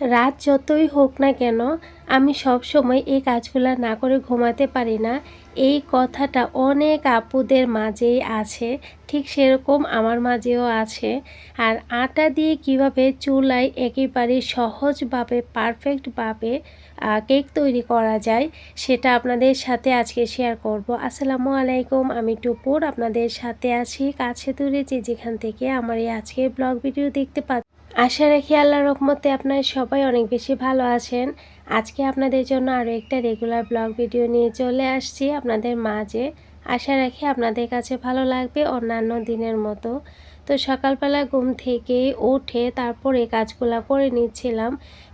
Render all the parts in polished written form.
রাত যতই হোক না কেন আমি সবসময় এই কাজগুলো না করে ঘুমাতে পারি না। এই কথাটা অনেক আপুদের মাঝেই আছে, ঠিক সেরকম আমার মাঝেও আছে। আর আটা দিয়ে কিভাবে চুলায় একেবারে সহজভাবে পারফেক্টভাবে কেক তৈরি করা যায় সেটা আপনাদের সাথে আজকে শেয়ার করব। আসসালামু আলাইকুম, আমি টুপুর আপনাদের সাথে আছি কাছে দূরে যে যেখান থেকে আমার এই আজকের ব্লগ ভিডিও দেখতে পাচ্ছেন। আশা রাখি আল্লাহর রহমতে আপনারা সবাই অনেক বেশি ভালো আছেন। আজকে আপনাদের জন্য আরও একটা রেগুলার ব্লগ ভিডিও নিয়ে চলে আসছি আপনাদের মাঝে। আশা রাখি আপনাদের কাছে ভালো লাগবে অন্যান্য দিনের মতো। তো সকালবেলা ঘুম থেকে উঠে তারপর এই কাজগুলো করে নিচ্ছিলাম,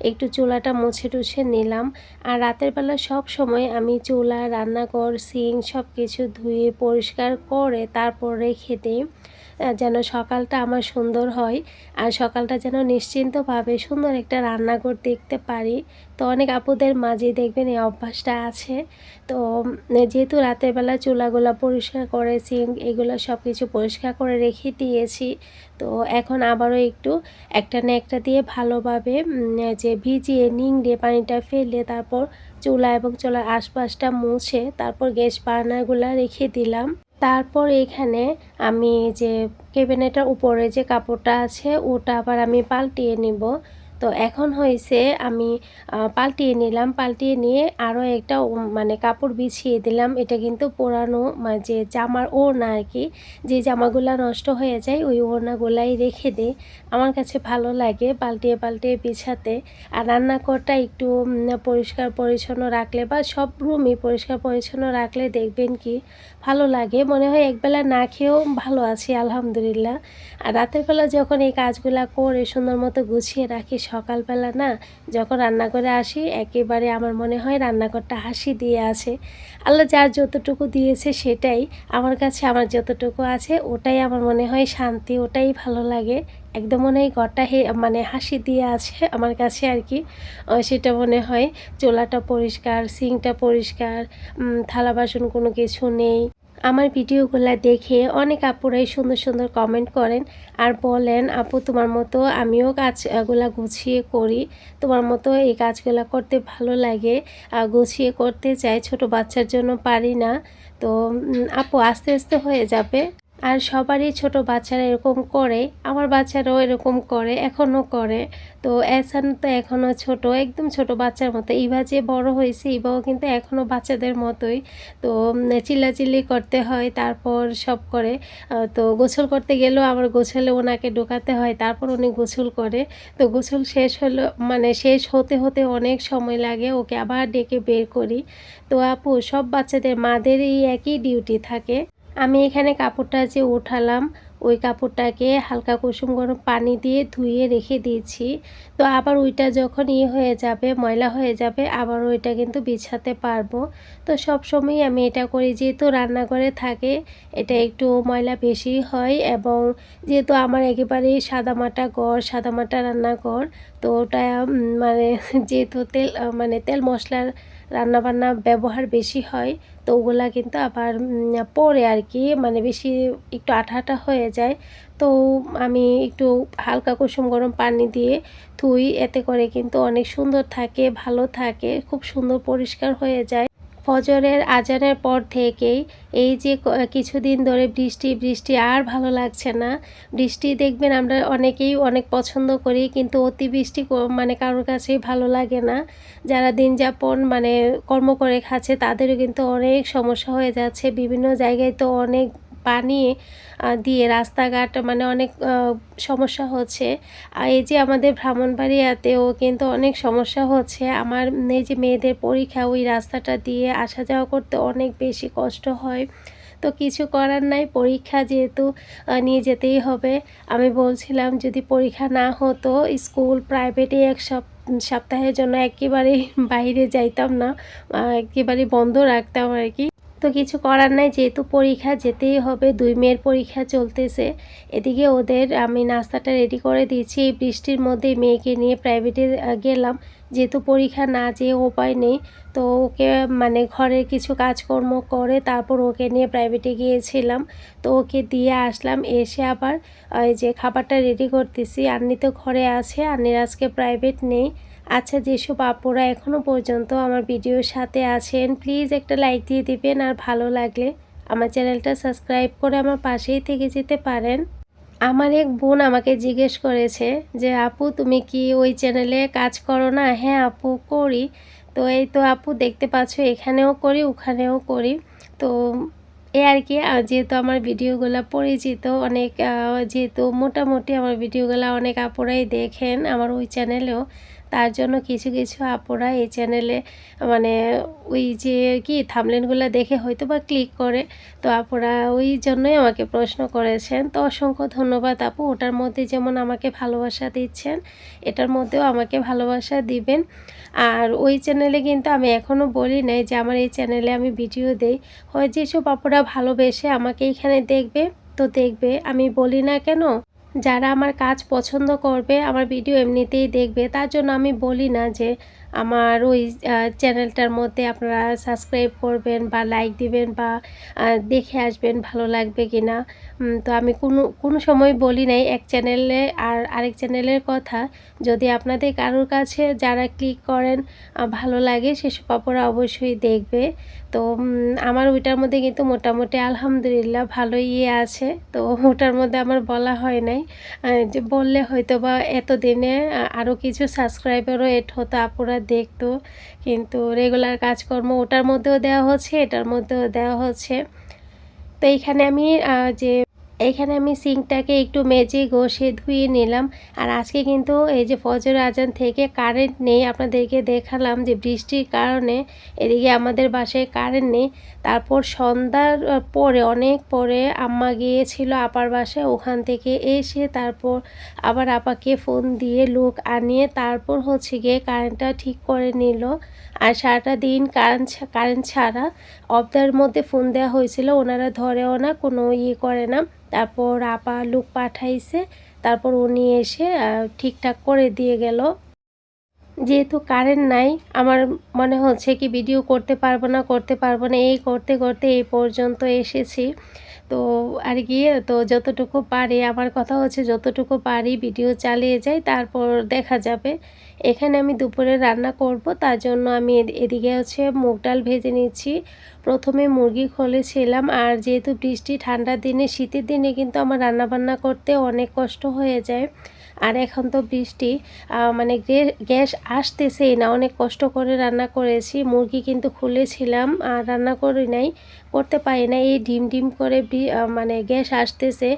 একটু চুলাটা মুছে টুছে নিলাম। আর রাতের বেলা সব সময় আমি চুলা, রান্নাঘর, সিঙ্ক সব কিছু ধুয়ে পরিষ্কার করে তারপর রেখে দিই, যেন সকালটা আমার সুন্দর হয় আর সকালটা যেন নিশ্চিন্তভাবে সুন্দর একটা রান্নাঘর দেখতে পারি। তো অনেক আপুদের মাঝে দেখবেন এই অভ্যাসটা আছে। তো যেহেতু রাতের বেলা চুলাগুলো পরিষ্কার করে সিঙ্ক এগুলো সব কিছু পরিষ্কার করে রেখে দিয়েছি, তো এখন আবারও একটু একটা না একটা দিয়ে ভালোভাবে যে ভিজিয়ে নিংড়ে পানিটা ফেলে তারপর চুলা এবং চুলার আশপাশটা মুছে তারপর গ্যাস বার্নারগুলো রেখে দিলাম। তারপর এখানে আমি যে ক্যাবিনেটের উপরে যে কাপড়টা আছে ওটা আবার আমি পাল্টিয়ে নিব। তো এখন হয়েছে আমি পাল্টিয়ে নিলাম, পাল্টিয়ে নিয়ে আরও একটা মানে কাপড় বিছিয়ে দিলাম। এটা কিন্তু পুরানো যে জামার ওড়না আর কি, যে জামাগুলা নষ্ট হয়ে যায় ওই ওড়নাগুলাই রেখে দিই। আমার কাছে ভালো লাগে পাল্টিয়ে পাল্টিয়ে বিছাতে। আর রান্নাঘরটা একটু পরিষ্কার পরিচ্ছন্ন রাখলে বা সব রুমই পরিষ্কার পরিচ্ছন্ন রাখলে দেখবেন কি ভালো লাগে, মনে হয় একবেলা না খেয়েও ভালো আছি আলহামদুলিল্লাহ। আর রাতের বেলা যখন এই কাজগুলা করে সুন্দর মতো গুছিয়ে রাখি, সকালবেলা না যখন রান্নাঘরে আসি একেবারে আমার মনে হয় রান্নাঘরটা হাসি দিয়ে আছে। আল্লাহ যার যতটুকু দিয়েছে সেটাই আমার কাছে, আমার যতটুকু আছে ওটাই আমার মনে হয় শান্তি, ওটাই ভালো লাগে। একদম মনে হয় ঘরটা মানে হাসি দিয়ে আছে আমার কাছে আর কি। সেটা মনে হয় চুলাটা পরিষ্কার, সিঙ্কটা পরিষ্কার, থালা বাসন কোনো কিছু নেই। আমার ভিডিওগুলো দেখে অনেক আপুরাই সুন্দর সুন্দর কমেন্ট করেন আর বলেন, আপু তোমার মতো আমিও কাজগুলা গুছিয়ে করি, তোমার মতো এই কাজগুলা করতে ভালো লাগে, গুছিয়ে করতে চাই, ছোট বাচ্চার জন্য পারি না। তো আপু আস্তে আস্তে হয়ে যাবে। আর সবারই ছোট বাচ্চারা এরকম করে, আমার বাচ্চারাও এরকম করে, এখনও করে। তো এহসান তো এখনও ছোট, একদম ছোট বাচ্চার মতো। ইভা যে বড় হয়েছে ইভাও কিন্তু এখনও বাচ্চাদের মতোই। তো চিল্লাচিল্লি করতে হয়, তারপর সব করে। তো গোসল করতে গেলেও আমার গোসলে ওনাকে ঢোকাতে হয়, তারপর উনি গোসল করে। তো গোসল শেষ হলো মানে শেষ হতে হতে অনেক সময় লাগে, ওকে আবার ডেকে বের করি। তো আপু সব বাচ্চাদের মাদেরই একই ডিউটি থাকে। আমি এখানে কাপড়টা যে উঠালাম ওই কাপড়টাকে হালকা কুসুম গরম পানি দিয়ে ধুয়ে রেখে দিয়েছি। তো আবার ওইটা যখন হয়ে যাবে, ময়লা হয়ে যাবে, আবার ওইটা কিন্তু বিছাতে পারবো। তো সবসময়ই আমি এটা করি, যেহেতু রান্নাঘরে থাকে এটা একটু ময়লা বেশি হয় এবং যেহেতু আমার একেবারেই সাদামাটা ঘর, সাদামাটা রান্নাঘর, তো ওটা মানে যেহেতু মানে তেল মশলার রান্নাবান্না ব্যবহার বেশি হয়, তো ওগুলা কিন্তু আবার পরে আর কি মানে বেশি একটু আঠা আঠা হয়ে যায়। তো আমি একটু হালকা কুসুম গরম পানি দিয়ে ধুই, এতে করে কিন্তু অনেক সুন্দর থাকে, ভালো থাকে, খুব সুন্দর পরিষ্কার হয়ে যায়। ফজরের আজানের পর থেকেই এই যে কিছুদিন ধরে বৃষ্টি বৃষ্টি আর ভালো লাগছে না। বৃষ্টি দেখবেন আমরা অনেকেই অনেক পছন্দ করি, কিন্তু অতিবৃষ্টি মানে কারোর কাছেই ভালো লাগে না। যারা দিন যাপন মানে কর্ম করে খাচ্ছে তাদেরও কিন্তু অনেক সমস্যা হয়ে যাচ্ছে। বিভিন্ন জায়গায় তো অনেক পানি দিয়ে রাস্তাঘাট মানে অনেক সমস্যা হচ্ছে। আর এই যে আমাদের ব্রাহ্মণবাড়িয়াতেও কিন্তু অনেক সমস্যা হচ্ছে। আমার এই যে মেয়েদের পরীক্ষা, ওই রাস্তাটা দিয়ে আসা যাওয়া করতে অনেক বেশি কষ্ট হয়। তো কিছু করার নাই, পরীক্ষা যেহেতু নিয়ে যেতেই হবে। আমি বলছিলাম যদি পরীক্ষা না হতো স্কুল প্রাইভেটে এক সপ্তাহের জন্য একেবারেই বাইরে যাইতাম না, একেবারে বন্ধ রাখতাম আর কি। তো কিছু করার নাই, যেহেতু পরীক্ষা যেতেই হবে, 2 মেয়ের পরীক্ষা চলতেছে। এদিকে ওদের আমি নাস্তাটা রেডি করে দিয়েছি। এই বৃষ্টির মধ্যে মেয়েকে নিয়ে প্রাইভেটে গেলাম, যেহেতু পরীক্ষা না যেয়ে উপায় নেই। তো ওকে মানে ঘরের কিছু কাজকর্ম করে তারপর ওকে নিয়ে প্রাইভেটে গিয়েছিলাম। তো ওকে দিয়ে আসলাম, এসে আবার এই যে খাবারটা রেডি করতেছি। আন্নি তো ঘরে আছে, আন্নির আজকে প্রাইভেট নেই। আচ্ছা, যেসব আপুরা এখনও পর্যন্ত আমার ভিডিওর সাথে আছেন প্লিজ একটা লাইক দিয়ে দিবেন, আর ভালো লাগলে আমার চ্যানেলটা সাবস্ক্রাইব করে আমার পাশেই থেকে যেতে পারেন। আমার এক বোন আমাকে জিজ্ঞেস করেছে যে, আপু তুমি কি ওই চ্যানেলে কাজ করো না? হ্যাঁ আপু, করি। তো এই তো আপু, দেখতে পাচ্ছ এখানেও করি ওখানেও করি। তো এই আর কি, যেহেতু আমার ভিডিওগুলো পরিচিত অনেক, যেহেতু মোটামুটি আমার ভিডিওগুলো অনেক আপুরাই দেখেন আমার ওই চ্যানেলেও, তার জন্য কিছু কিছু আপুরা এই চ্যানেলে মানে ওই যে কি থাম্বনেলগুলো দেখে হয়তো বা ক্লিক করে। তো আপুরা ওই জন্যই আমাকে প্রশ্ন করেছেন। তো অসংখ্য ধন্যবাদ আপু। ওটার মধ্যে যেমন আমাকে ভালোবাসা দিচ্ছেন, এটার মধ্যেও আমাকে ভালোবাসা দিবেন। আর ওই চ্যানেলে কিন্তু আমি এখনও বলি নাই যে আমার এই চ্যানেলে আমি ভিডিও দেই। হয় যেসব আপুরা ভালোবেসে আমাকে এখানে দেখবে তো দেখবে, আমি বলি না কেন। যারা আমার কাজ পছন্দ করবে, আমার ভিডিও এমনিতেই দেখবে, তার জন্য আমি বলি না যে আমার ওই চ্যানেলটার মধ্যে আপনারা সাবস্ক্রাইব করবেন বা লাইক দিবেন বা দেখে আসবেন ভালো লাগবে কি না। তো আমি কোনো সময় বলি নাই এক চ্যানেলে আর আরেক চ্যানেলের কথা। যদি আপনাদের কারোর কাছে যারা ক্লিক করেন ভালো লাগে, সেসব আপুরা অবশ্যই দেখবে। তো আমার ওইটার মধ্যে কিন্তু মোটামুটি আলহামদুলিল্লাহ ভালোই আছে। তো ওটার মধ্যে আমার বলা হয় নাই। যে বললে হয়তোবা এতদিনে আরও কিছু সাবস্ক্রাইবারও এড হতো, আপুরা দেখতো। কিন্তু রেগুলার কাজকর্ম ওটার মধ্যেও দেওয়া হচ্ছে, এটার মধ্যেও দেওয়া হচ্ছে। তো এইখানে আমি সিঙ্কটাকে একটু মেজে ঘষে ধুয়ে নিলাম। আর আজকে কিন্তু এই যে ফজর আজান থেকে কারেন্ট নেই, আপনাদেরকে দেখালাম যে বৃষ্টির কারণে এদিকে আমাদের বাসায় কারেন্ট নেই। তারপর সন্ধ্যার পরে অনেক পরে আম্মা গিয়েছিল আপার বাসায়, ওখান থেকে এসে তারপর আবার আপাকে ফোন দিয়ে লোক আনিয়ে তারপর হচ্ছে গিয়ে কারেন্টটা ঠিক করে নিল। আর সারাটা দিন কারেন্ট ছাড়া অফদের মধ্যে ফোন দেওয়া হয়েছিল, ওনারা ধরেও না, কোনো করে না। তারপর আপা লোক পাঠাইছে, তারপর উনি এসে ঠিকঠাক করে দিয়ে গেল। যেহেতু কারেন্ট নাই, আমার মনে হচ্ছে কি ভিডিও করতে পারবো না, এই করতে করতে এই পর্যন্ত এসেছি। তো আর কি, তো যতটুকু পারি, আমার কথা হচ্ছে যতটুকু পারি ভিডিও চালিয়ে যাই, তারপর দেখা যাবে। এখানে আমি দুপুরে রান্না করব, তার জন্য আমি এদিকে হচ্ছে মুগ ডাল ভেজে নিচ্ছি। প্রথমে মুরগি খুলেছিলাম, আর যেহেতু বৃষ্টি ঠান্ডার দিনে শীতের দিনে কিন্তু আমার রান্নাবান্না করতে অনেক কষ্ট হয়ে যায়। আর এখন তো বৃষ্টি, মানে গ্যাস আসতেছেই না, অনেক কষ্ট করে রান্না করেছি। মুরগি কিন্তু খুলেছিলাম আর রান্না করি নাই, করতে পারি না। এই ডিম ডিম করে মানে গ্যাস আসতেছে,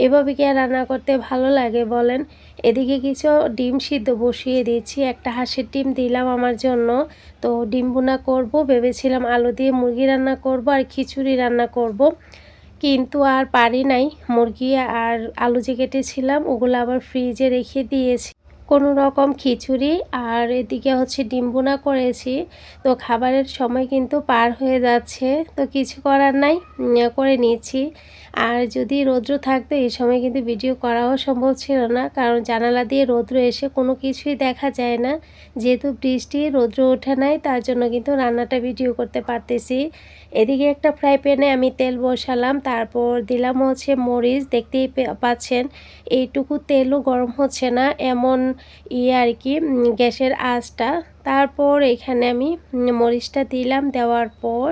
এভাবে কি আর রান্না করতে ভালো লাগে বলেন। এদিকে কিছু ডিম সিদ্ধ বসিয়ে দিচ্ছি, একটা হাঁসের ডিম দিলাম আমার জন্য। তো ডিম ভুনা করব ভেবেছিলাম, আলু দিয়ে মুরগি রান্না করব আর খিচুড়ি রান্না করব, কিন্তু আর পারি নাই। মুরগি আর আলু যে কেটেছিলাম ওগুলো আবার ফ্রিজে রেখে দিয়েছি। কোনো রকম খিচুড়ি আর এদিকে হচ্ছে ডিম ভুনা করেছি। তো খাবারের সময় কিন্তু পার হয়ে যাচ্ছে, তো কিছু করার নাই, করে নিয়েছি। আর যদি রৌদ্র থাকতো এই সময় কিন্তু ভিডিও করাও সম্ভব ছিল না, কারণ জানালা দিয়ে রৌদ্র এসে কোনো কিছুই দেখা যায় না। যেহেতু বৃষ্টি, রৌদ্র ওঠে নাই, তার জন্য কিন্তু রান্নাটা ভিডিও করতে পারতেছি। এদিকে একটা ফ্রাই প্যানে আমি তেল বসালাম, তারপর দিলাম হচ্ছে মরিচ, দেখতেই পাচ্ছেন এইটুকু তেলও গরম হচ্ছে না, এমন আর কি গ্যাসের আঁচটা। তারপর এখানে আমি মরিচটা দিলাম, দেওয়ার পর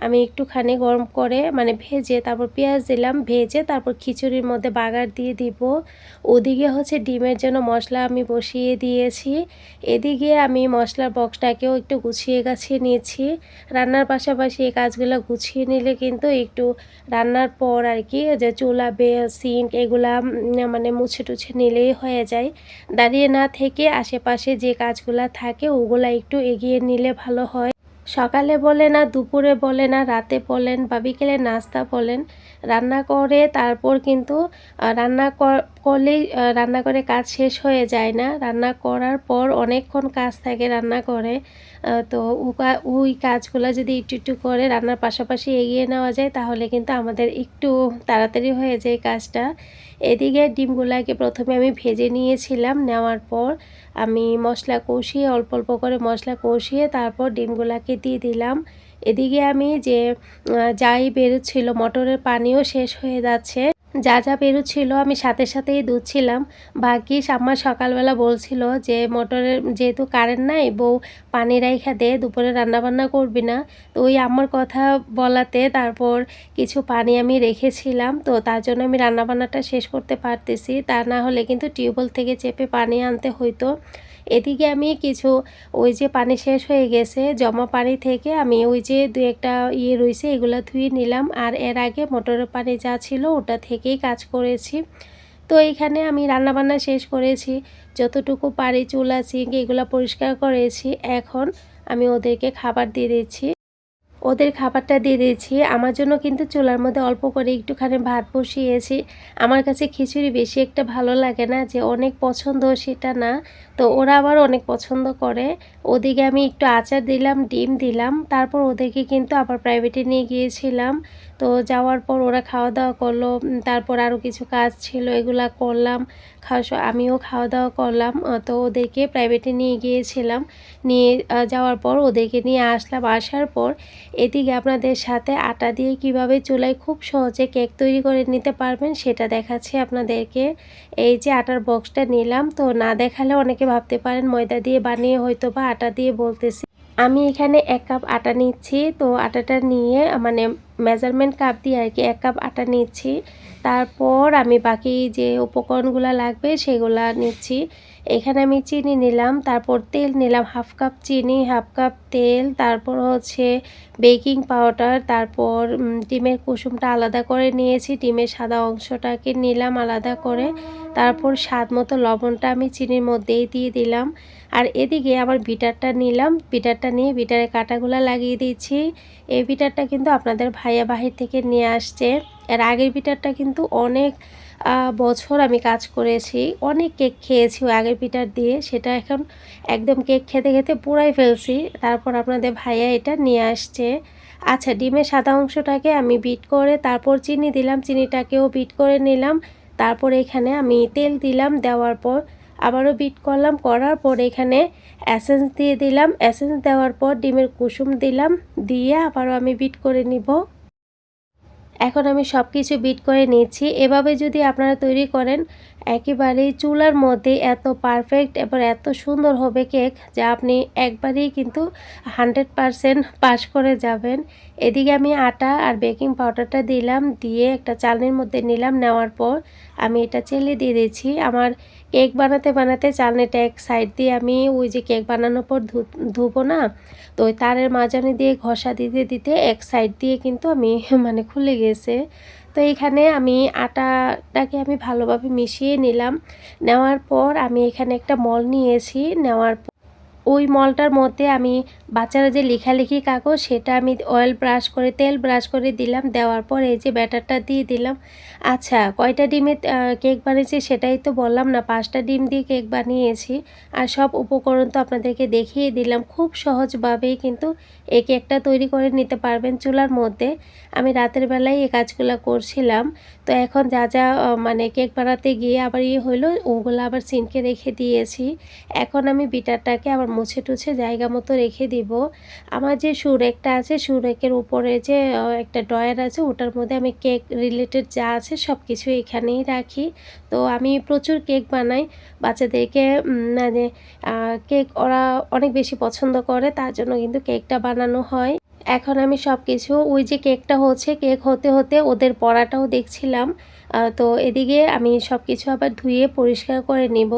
আমি একটুখানি গরম করে মানে ভেজে তারপর পেঁয়াজ দিলাম, ভেজে তারপর খিচুড়ির মধ্যে বাগার দিয়ে দিব। ওদিকে হচ্ছে ডিমের জন্য মশলা আমি বসিয়ে দিয়েছি। এদিকে আমি মশলার বক্সটাকেও একটু গুছিয়ে গাছিয়ে নিয়েছি। রান্নার পাশাপাশি এই কাজগুলো গুছিয়ে নিলে কিন্তু একটু রান্নার পর আর কি যে চুলা সিঙ্ক এগুলা মানে মুছে টুছে নিলেই হয়ে যায়। দাঁড়িয়ে না থেকে আশেপাশে যে কাজগুলা থাকে ওগুলা একটু এগিয়ে নিলে ভালো হয়। সকালে বলে না, দুপুরে বলে না, রাতে বলেন বা বিকেলে নাস্তা বলেন, রান্না করে তারপর কিন্তু করলেই রান্না করে কাজ শেষ হয়ে যায় না। রান্না করার পর অনেকক্ষণ কাজ থাকে রান্না করে। তো ওই কাজগুলো যদি একটু একটু করে রান্নার পাশাপাশি এগিয়ে নেওয়া যায় তাহলে কিন্তু আমাদের একটু তাড়াতাড়ি হয়ে যায় কাজটা। এদিকে ডিমগুলাকে প্রথমে আমি ভেজে নিয়েছিলাম, নেওয়ার পর আমি মশলা কষিয়ে অল্প অল্প করে মশলা কষিয়ে তারপর ডিমগুলাকে দিয়ে দিলাম। এদিকে আমি যে যাই বেরোচ্ছিল মটরের পানিও শেষ হয়ে যাচ্ছে, যা যা বেরোচ্ছিল আমি সাথে সাথেই ধুচ্ছিলাম। ভাগ্যিস আম্মা সকালবেলা বলছিল যে মোটরের যেহেতু কারেন্ট নাই, বউ পানি রাইখা দে, দুপুরে রান্নাবান্না করবি না। তো ওই আম্মার কথা বলাতে তারপর কিছু পানি আমি রেখেছিলাম, তো তার জন্য আমি রান্নাবান্নাটা শেষ করতে পারতেছি। তা না হলে কিন্তু টিউবওয়েল থেকে চেপে পানি আনতে হইতো। এদিকে আমি কিছু ওই যে পানি শেষ হয়ে গেছে, জমা পানি থেকে আমি ওই যে দু একটা রইছে এগুলা ধুয়ে নিলাম। আর এর আগে মোটরের পানি যা ছিল ওটা থেকেই কাজ করেছি। তো এইখানে আমি রান্নাবান্না শেষ করেছি, যতটুকু পারি চুলা সিঙ্ক এগুলা পরিষ্কার করেছি। এখন আমি ওদেরকে খাবার দিয়ে দিচ্ছি। ওদের খাবারটা দিয়ে দিয়েছি। আমার জন্য কিন্তু চুলার মধ্যে অল্প করে একটুখানি ভাত বসিয়েছি। আমার কাছে খিচুড়ি বেশি একটা ভালো লাগে না, যে অনেক পছন্দ সেটা না। তো ওরা আবার অনেক পছন্দ করে। ওদিকে আমি একটু আচার দিলাম, ডিম দিলাম। তারপর ওদেরকে কিন্তু আবার প্রাইভেটে নিয়ে গিয়েছিলাম। তো যাওয়ার পর ওরা খাওয়া-দাওয়া করলো। তারপর আরও কিছু কাজ ছিল, এগুলা করলাম। আমিও খাওয়া-দাওয়া করলাম। তো ওদেরকে প্রাইভেটে নিয়ে গিয়েছিলাম। নিয়ে যাওয়ার পর ওদেরকে নিয়ে আসলাম। আসার পর এদিকে আপনাদের সাথে আটা দিয়ে কিভাবে চুলায় খুব সহজে কেক তৈরি করে নিতে পারবেন সেটা দেখাচ্ছি আপনাদেরকে। এই যে আটার বক্সটা নিলাম, তো না দেখালে অনেকে ভাবতে পারেন ময়দা দিয়ে বানিয়ে হয়তো বা আটা দিয়ে বলতেছি। আমি এখানে ১ কাপ আটা নিচ্ছি। তো আটাটা নিয়ে মানে মেজারমেন্ট কাপ দিয়ে আর কি ১ কাপ আটা নিচ্ছি। তারপর আমি বাকি যে উপকরণগুলো লাগবে সেগুলা নিচ্ছি। এখানে আমি চিনি নিলাম, তারপর তেল নিলাম, 1/2 কাপ চিনি, 1/2 কাপ তেল, তারপর হচ্ছে বেকিং পাউডার, তারপর ডিমের কুসুমটা আলাদা করে নিয়েছি, ডিমের সাদা অংশটাকে নিলাম আলাদা করে, তারপর স্বাদ মতো লবণটা আমি চিনির মধ্যেই দিয়ে দিলাম। আর এদিকে আবার বিটারটা নিলাম, বিটারটা নিয়ে বিটারের কাঁটাগুলো লাগিয়ে দিচ্ছি। এই বিটারটা কিন্তু আপনাদের ভাইয়া বাহির থেকে নিয়ে আসছে। এর আগের বিটারটা কিন্তু অনেক বছর আমি কাজ করেছি, অনেক কেক খেয়েছি ওই আগের বিটার দিয়ে। সেটা এখন একদম কেক খেতে খেতে পুরাই ফেলছি। তারপর আপনাদের ভাইয়া এটা নিয়ে আসছে। আচ্ছা, ডিমের সাদা অংশটাকে আমি বিট করে তারপর চিনি দিলাম, চিনিটাকেও বিট করে নিলাম। তারপর এখানে আমি তেল দিলাম, দেওয়ার পর আবারও বিট করলাম, করার পর এখানে এসেন্স দিয়ে দিলাম, এসেন্স দেওয়ার পর ডিমের কুসুম দিলাম, দিয়ে আবারও আমি বিট করে নিব। এখন আমি সব কিছু বিট করে নিচ্ছি। এভাবে যদি আপনারা তৈরি করেন একেবারেই চুলার মধ্যে এত পারফেক্ট এবং এত সুন্দর হবে কেক, যা আপনি একবারেই কিন্তু 100% পাস করে যাবেন। এদিকে আমি আটা আর বেকিং পাউডারটা দিলাম, দিয়ে একটা চালনির মধ্যে নিলাম, নেওয়ার পর আমি এটা চেলে দিয়ে দিচ্ছি। আমার কেক বানাতে বানাতে চালনিটা এক সাইড দিয়ে আমি ওই যে কেক বানানোর পর ধুবো না, তো ওই তারের মাঝানি দিয়ে ঘষা দিতে দিতে এক সাইড দিয়ে কিন্তু আমি মানে খুলে গেছে। তো এখানে আমি আটাটাকে আমি ভালোভাবে মিশিয়ে নিলাম। নেওয়ার পর আমি এখানে একটা মল নিয়েছি, নেওয়ার ওই মলটার মধ্যে আমি বাচ্চারা যে লেখালেখি কাগজ সেটা আমি অয়েল ব্রাশ করে তেল ব্রাশ করে দিলাম, দেওয়ার পর এই যে ব্যাটারটা দিয়ে দিলাম। আচ্ছা, কয়টা ডিমে কেক বানিয়েছি সেটাই তো বললাম না, 5টা ডিম দিয়ে কেক বানিয়েছি। আর সব উপকরণ তো আপনাদেরকে দেখিয়ে দিলাম। খুব সহজভাবেই কিন্তু এই কেকটা তৈরি করে নিতে পারবেন চুলার মধ্যে। আমি রাতের বেলায় এই কাজগুলো করছিলাম। তো এখন যা যা মানে কেক বানাতে গিয়ে আবার হইলো, ওগুলো আবার সিঙ্কে রেখে দিয়েছি। এখন আমি বিটারটাকে আবার মুছে টুছে জায়গা মতো রেখে দিব। আমার যে সুরেকটা আছে, সুরেকের উপরে যে একটা ড্রয়ার আছে, ওটার মধ্যে আমি কেক রিলেটেড যা আছে সব কিছু এখানেই রাখি। তো আমি প্রচুর কেক বানাই বাচ্চাদেরকে, মানে কেক ওরা অনেক বেশি পছন্দ করে, তার জন্য কিন্তু কেকটা বানানো হয়। এখন আমি সব কিছু ওই যে কেকটা হচ্ছে, কেক হতে হতে ওদের পড়াটাও দেখছিলাম। তো এদিকে আমি সব কিছু আবার ধুয়ে পরিষ্কার করে নিব।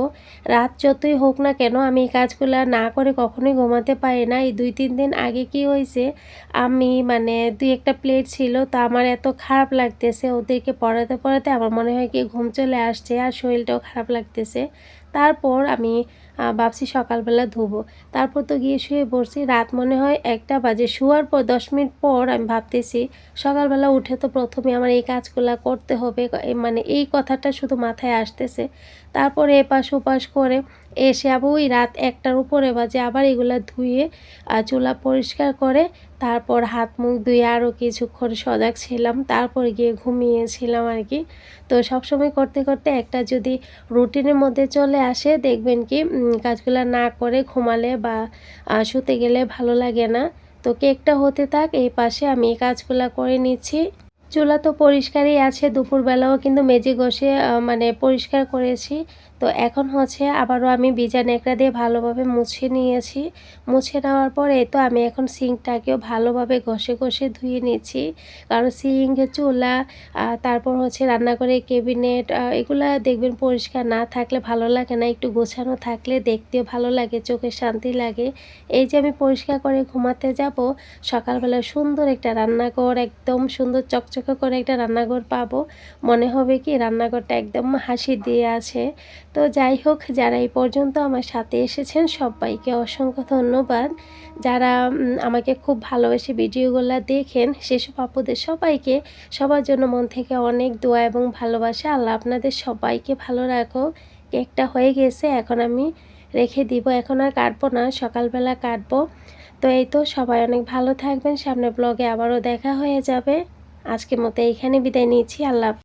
রাত যতই হোক না কেন আমি এই কাজগুলো না করে কখনোই ঘুমাতে পারি না। এই 2-3 দিন আগে কি হয়েছে, আমি মানে 2-1টা প্লেট ছিল, তা আমার এত খারাপ লাগতেছে, ওদেরকে পড়াতে পড়াতে আমার মনে হয় কি ঘুম চলে আসছে আর শরীরটাও খারাপ লাগতেছে। তারপর আমি ভাবছি সকালবেলা ধুবো। তারপর তো গিয়ে শুয়ে পড়ছি, রাত মনে হয় 1টা বাজে। শোয়ার পর 10 মিনিট পর আমি ভাবতেছি সকালবেলা উঠে তো প্রথমে আমার এই কাজগুলা করতে হবে, মানে এই কথাটা শুধু মাথায় আসতেছে। তারপরে এপাশ ওপাশ করে এসে আবার ওই রাত 1টার উপরে বাজে, আবার এগুলা ধুয়ে চুলা পরিষ্কার করে তারপর হাত মুখ ধুয়ে আরও কিছুক্ষণ সজাগ ছিলাম, তারপর গিয়ে ঘুমিয়েছিলাম আর কি। তো সবসময় করতে করতে একটা যদি রুটিনের মধ্যে চলে আসে, দেখবেন কি কাজগুলো না করে ঘুমালে বা শুতে গেলে ভালো লাগে না। তো কেকটা হতে থাক, এই পাশে আমি এই কাজগুলো করে নিচ্ছি। চুলা তো পরিষ্কারই আছে। দুপুরবেলাও কিন্তু মেজে ঘষে মানে পরিষ্কার করেছি। তো এখন হচ্ছে আবারও আমি ভিজা ন্যাকড়া দিয়ে ভালোভাবে মুছে নিয়েছি। মুছে নেওয়ার পরে তো আমি এখন সিঙ্কটাকেও ভালোভাবে ঘষে ধুয়ে নিচ্ছি। কারণ সিঙ্ক, চুলা তারপর হচ্ছে রান্নাঘরের ক্যাবিনেট এগুলা দেখবেন পরিষ্কার না থাকলে ভালো লাগে না। একটু গোছানো থাকলে দেখতেও ভালো লাগে, চোখে শান্তি লাগে। এই যে আমি পরিষ্কার করে ঘুমাতে যাব, সকালবেলা সুন্দর একটা রান্নাঘর, একদম সুন্দর চকচকে করে একটা রান্নাঘর পাবো। মনে হবে কি রান্নাঘরটা একদম হাসি দিয়ে আছে। তো যাই হোক, যারা এই পর্যন্ত আমার সাথে এসেছেন সবাইকে অসংখ্য ধন্যবাদ। যারা আমাকে খুব ভালোবেসে ভিডিওগুলা দেখেন সেসব আপুদের সবাইকে, সবার জন্য মন থেকে অনেক দোয়া এবং ভালোবাসা। আল্লাহ আপনাদের সবাইকে ভালো রাখুক। কেকটা হয়ে গেছে, এখন আমি রেখে দিব। এখন আর কাটবো না, সকালবেলা কাটবো। তো এই তো, সবাই অনেক ভালো থাকবেন। সামনের ব্লগে আবারও দেখা হয়ে যাবে। আজকের মতো এইখানে বিদায় নিচ্ছি। আল্লাহ হাফেজ।